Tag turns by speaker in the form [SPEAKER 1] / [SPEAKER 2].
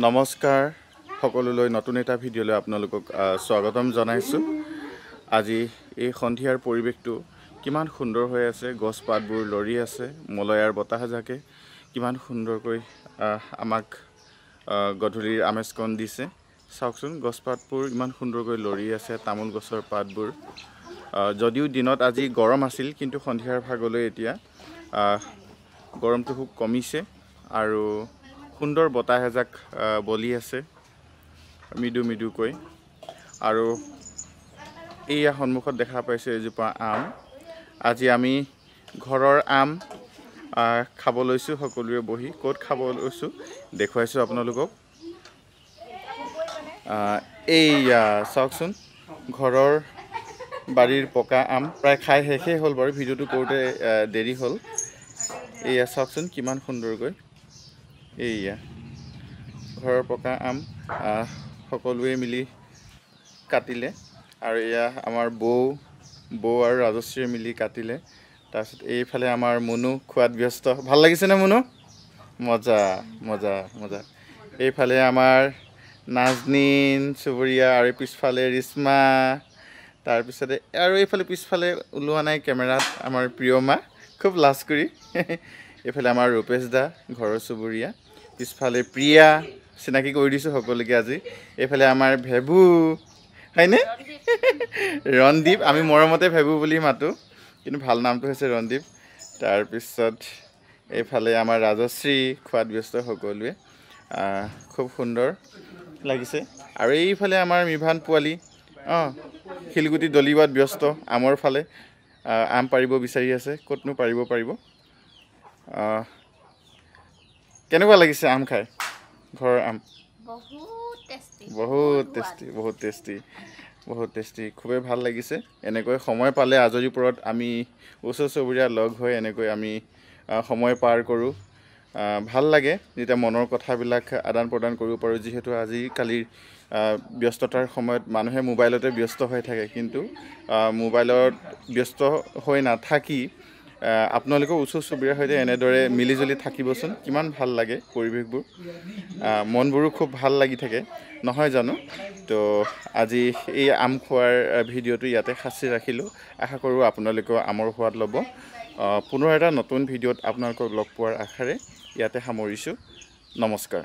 [SPEAKER 1] নমস্কাৰ সকলোলৈ নতুন এটা ভিডিঅ'লৈ আপোনালোকক স্বাগতম জনাইছোঁ। আজি এই সন্ধিয়াৰ পৰিৱেশটো কিমান সুন্দৰ হৈ আছে, গছ পাতবোৰ লৰি আছে, মলয়াৰ বতাহজাকে কিমান সুন্দৰকৈ আমাক গধূলিৰ আমেজকণ দিছে। চাওকচোন, গছ পাতবোৰ ইমান সুন্দৰকৈ লৰি আছে, তামোল গছৰ পাতবোৰ। যদিও দিনত আজি গৰম আছিল, কিন্তু সন্ধিয়াৰ ভাগলৈ এতিয়া গৰমটো খুব কমিছে আৰু সুন্দৰ বতাহ এজাক বলি আছে মৃদু মৃদুকৈ। আৰু এইয়া সন্মুখত দেখা পাইছে এজোপা আম। আজি আমি ঘৰৰ আম খাব লৈছোঁ, সকলোৱে বহি। ক'ত খাব লৈছোঁ দেখুৱাইছোঁ আপোনালোকক। এইয়া চাওকচোন, ঘৰৰ বাৰীৰ পকা আম প্ৰায় খাই শেষেই হ'ল বাৰু, ভিডিঅ'টো কৰোঁতে দেৰি হ'ল। এইয়া চাওকচোন কিমান সুন্দৰকৈ, এইয়া ঘৰৰ পকা আম সকলোৱে মিলি কাটিলে। আৰু এয়া আমাৰ বৌ আৰু ৰাজশ্ৰীয়ে মিলি কাটিলে। তাৰপিছত এইফালে আমাৰ মুনু খোৱাত ব্যস্ত। ভাল লাগিছেনে মুনু? মজা মজা মজা। এইফালে আমাৰ নাজনীন চুবুৰীয়া আৰু পিছফালে ৰিশ্মা। তাৰপিছতে আৰু এইফালে পিছফালে ওলোৱা নাই কেমেৰাত আমাৰ প্ৰিয়মা, খুব লাজ কৰি। এইফালে আমাৰ ৰূপেশ দা, ঘৰৰ চুবুৰীয়া। পিছফালে প্ৰিয়া, চিনাকি কৰি দিছোঁ সকলোকে আজি। এইফালে আমাৰ ভেবু, হয়নে? ৰণদীপ, আমি মৰমতে ভেবু বুলি মাতোঁ, কিন্তু ভাল নামটো হৈছে ৰণদীপ। তাৰপিছত এইফালে আমাৰ ৰাজশ্ৰী, খোৱাত ব্যস্ত সকলোৱে। খুব সুন্দৰ লাগিছে। আৰু এইফালে আমাৰ মিভান পোৱালি শিলগুটি দলিওৱাত ব্যস্ত, আমৰ ফালে আম পাৰিব বিচাৰি আছে। ক'তনো পাৰিব। কেনেকুৱা লাগিছে আম খাই? ঘৰৰ আম বহুত টেষ্টি, খুবেই ভাল লাগিছে। এনেকৈ সময় পালে আজৰি পৰত আমি ওচৰ চুবুৰীয়া লগ হৈ এনেকৈ আমি সময় পাৰ কৰোঁ। ভাল লাগে যেতিয়া মনৰ কথাবিলাক আদান প্ৰদান কৰিব পাৰোঁ। যিহেতু আজিকালিৰ ব্যস্ততাৰ সময়ত মানুহে মোবাইলতে ব্যস্ত হৈ থাকে, কিন্তু মোবাইলত ব্যস্ত হৈ নাথাকি আপোনালোকৰ ওচৰ চুবুৰীয়াৰ সৈতে এনেদৰে মিলিজুলি থাকিবচোন, কিমান ভাল লাগে পৰিৱেশবোৰ। মনবোৰো খুব ভাল লাগি থাকে, নহয় জানো? তো আজি এই আম খোৱাৰ ভিডিঅ'টো ইয়াতে সাঁচি ৰাখিলোঁ। আশা কৰোঁ আপোনালোকেও আমৰ সোৱাদ ল'ব। পুনৰ এটা নতুন ভিডিঅ'ত আপোনালোকক লগ পোৱাৰ আশাৰে ইয়াতে সামৰিছোঁ। নমস্কাৰ।